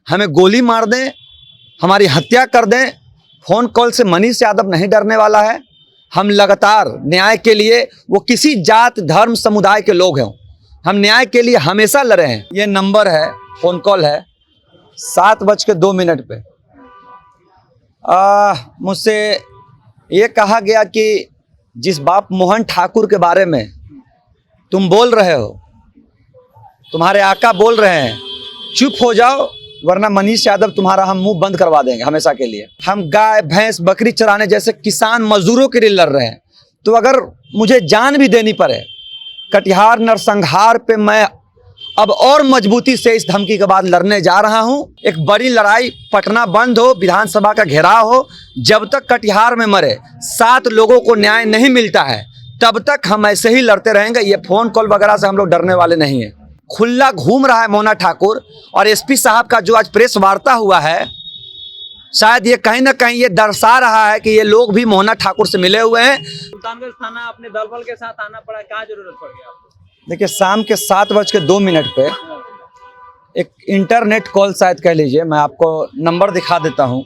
हमें गोली मार दें, हमारी हत्या कर दें, फ़ोन कॉल से मनीष यादव नहीं डरने वाला है। हम लगातार न्याय के लिए, वो किसी जात धर्म समुदाय के लोग हैं, हम न्याय के लिए हमेशा लड़े हैं। ये नंबर है, फ़ोन कॉल है 7:02 पे। मुझसे ये कहा गया कि जिस बाप मोहन ठाकुर के बारे में तुम बोल रहे हो, तुम्हारे आका बोल रहे हैं, चुप हो जाओ वरना मनीष यादव तुम्हारा हम मुंह बंद करवा देंगे हमेशा के लिए। हम गाय भैंस बकरी चराने जैसे किसान मजदूरों के लिए लड़ रहे हैं, तो अगर मुझे जान भी देनी पड़े, कटिहार नरसंहार पे मैं अब और मजबूती से इस धमकी के बाद लड़ने जा रहा हूं। एक बड़ी लड़ाई, पटना बंद हो, विधानसभा का घेराव हो, जब तक कटिहार में मरे 7 लोगों को न्याय नहीं मिलता है तब तक हम ऐसे ही लड़ते रहेंगे। ये फ़ोन कॉल वगैरह से हम लोग डरने वाले नहीं हैं। खुला घूम रहा है मोना ठाकुर, और एसपी साहब का जो आज प्रेस वार्ता हुआ है, शायद ये कहीं ना कहीं ये दर्शा रहा है कि ये लोग भी मोना ठाकुर से मिले हुए हैं। सुल्तानगंज थाना अपने दल बल के साथ आना पड़ा, क्या जरूरत पड़ गई आपको? देखिए, शाम के 7:02 पे एक इंटरनेट कॉल, शायद कह लीजिए, मैं आपको नंबर दिखा देता हूँ।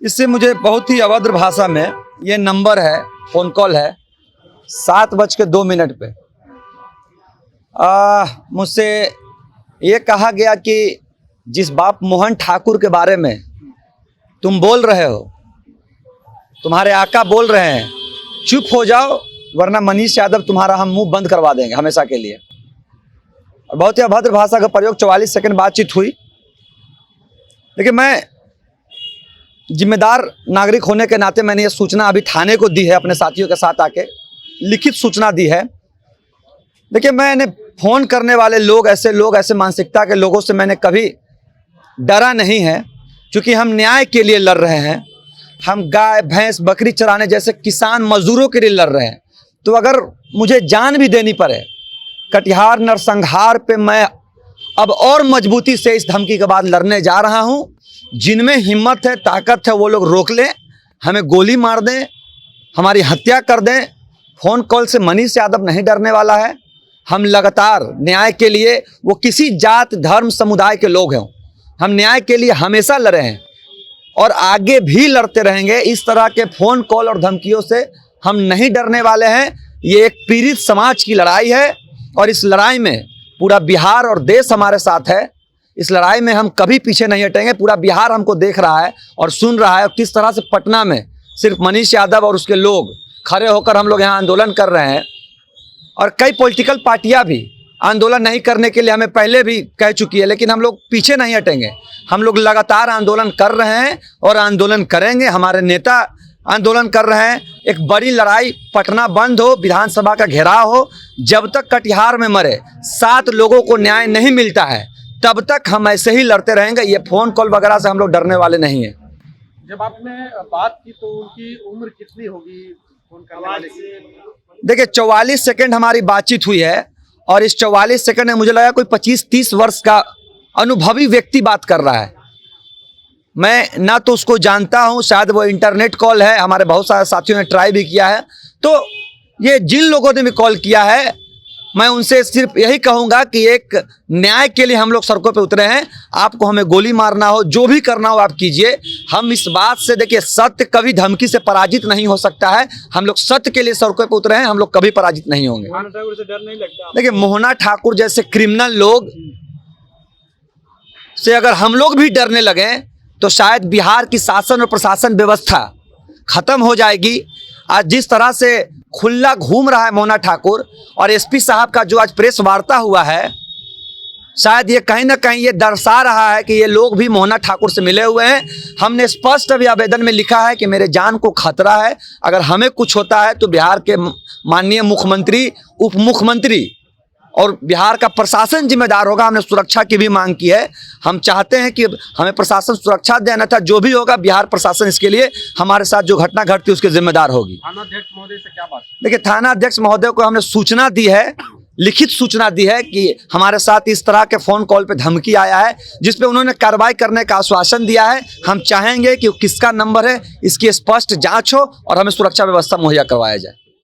इससे मुझे बहुत ही अभद्र भाषा में, ये नंबर है, फ़ोन कॉल है 7:02 पे। मुझसे ये कहा गया कि जिस बाप मोहन ठाकुर के बारे में तुम बोल रहे हो, तुम्हारे आका बोल रहे हैं, चुप हो जाओ वरना मनीष यादव तुम्हारा हम मुंह बंद करवा देंगे हमेशा के लिए। और बहुत ही अभद्र भाषा का प्रयोग, 44 सेकंड बातचीत हुई। देखिए, मैं जिम्मेदार नागरिक होने के नाते मैंने ये सूचना अभी थाने को दी है, अपने साथियों के साथ आके लिखित सूचना दी है। देखिए, मैंने फ़ोन करने वाले लोग, ऐसे मानसिकता के लोगों से मैंने कभी डरा नहीं है, क्योंकि हम न्याय के लिए लड़ रहे हैं। हम गाय भैंस बकरी चराने जैसे किसान मजदूरों के लिए लड़ रहे हैं, तो अगर मुझे जान भी देनी पड़े, कटिहार नरसंहार पे मैं अब और मजबूती से इस धमकी के बाद लड़ने जा रहा हूं। जिनमें हिम्मत है, ताकत है, वो लोग रोक लें, हमें गोली मार दें, हमारी हत्या कर दें। फ़ोन कॉल से मनीष यादव नहीं डरने वाला है। हम लगातार न्याय के लिए, वो किसी जात धर्म समुदाय के लोग हैं, हम न्याय के लिए हमेशा लड़े हैं और आगे भी लड़ते रहेंगे। इस तरह के फ़ोन कॉल और धमकियों से हम नहीं डरने वाले हैं। ये एक पीड़ित समाज की लड़ाई है और इस लड़ाई में पूरा बिहार और देश हमारे साथ है। इस लड़ाई में हम कभी पीछे नहीं हटेंगे। पूरा बिहार हमको देख रहा है और सुन रहा है, किस तरह से पटना में सिर्फ मनीष यादव और उसके लोग खड़े होकर हम लोग यहाँ आंदोलन कर रहे हैं। और कई पॉलिटिकल पार्टियां भी आंदोलन नहीं करने के लिए हमें पहले भी कह चुकी है, लेकिन हम लोग पीछे नहीं हटेंगे। हम लोग लगातार आंदोलन कर रहे हैं और आंदोलन करेंगे। हमारे नेता आंदोलन कर रहे हैं। एक बड़ी लड़ाई, पटना बंद हो, विधानसभा का घेराव हो, जब तक कटिहार में मरे 7 लोगों को न्याय नहीं मिलता है तब तक हम ऐसे ही लड़ते रहेंगे। ये फ़ोन कॉल वगैरह से हम लोग डरने वाले नहीं हैं। जब आपने बात की तो उनकी उम्र कितनी होगी फोन करने वाले की? देखिए, 44 सेकंड हमारी बातचीत हुई है और इस 44 सेकंड में मुझे लगा कोई 25-30 वर्ष का अनुभवी व्यक्ति बात कर रहा है। मैं ना तो उसको जानता हूं, शायद वो इंटरनेट कॉल है, हमारे बहुत सारे साथियों ने ट्राई भी किया है। तो ये जिन लोगों ने भी कॉल किया है, मैं उनसे सिर्फ यही कहूंगा कि एक न्याय के लिए हम लोग सड़कों पे उतरे हैं। आपको हमें गोली मारना हो, जो भी करना हो आप कीजिए। हम इस बात से, देखिए, सत्य कभी धमकी से पराजित नहीं हो सकता है। हम लोग सत्य के लिए सड़कों पे उतरे हैं, हम लोग कभी पराजित नहीं होंगे। मोहना ठाकुर से डर नहीं लगता? देखिए, मोहना ठाकुर जैसे क्रिमिनल लोग से अगर हम लोग भी डरने लगे तो शायद बिहार की शासन और प्रशासन व्यवस्था खत्म हो जाएगी। आज जिस तरह से खुला घूम रहा है मोना ठाकुर, और एसपी साहब का जो आज प्रेस वार्ता हुआ है, शायद ये कहीं ना कहीं ये दर्शा रहा है कि ये लोग भी मोना ठाकुर से मिले हुए हैं। हमने स्पष्ट अभी आवेदन में लिखा है कि मेरे जान को खतरा है, अगर हमें कुछ होता है तो बिहार के माननीय मुख्यमंत्री, उप मुख्यमंत्री और बिहार का प्रशासन जिम्मेदार होगा। हमने सुरक्षा की भी मांग की है। हम चाहते हैं कि हमें प्रशासन सुरक्षा देना था, जो भी होगा बिहार प्रशासन इसके लिए हमारे साथ जो घटना घटती उसके जिम्मेदार होगी। थाना अध्यक्ष महोदय से क्या बात? देखिए, थाना अध्यक्ष महोदय को हमने सूचना दी है, लिखित सूचना दी है कि हमारे साथ इस तरह के फ़ोन कॉल पे धमकी आया है, जिस पे उन्होंने कार्रवाई करने का आश्वासन दिया है। हम चाहेंगे कि किसका नंबर है, इसकी स्पष्ट जाँच हो और हमें सुरक्षा व्यवस्था मुहैया करवाया जाए।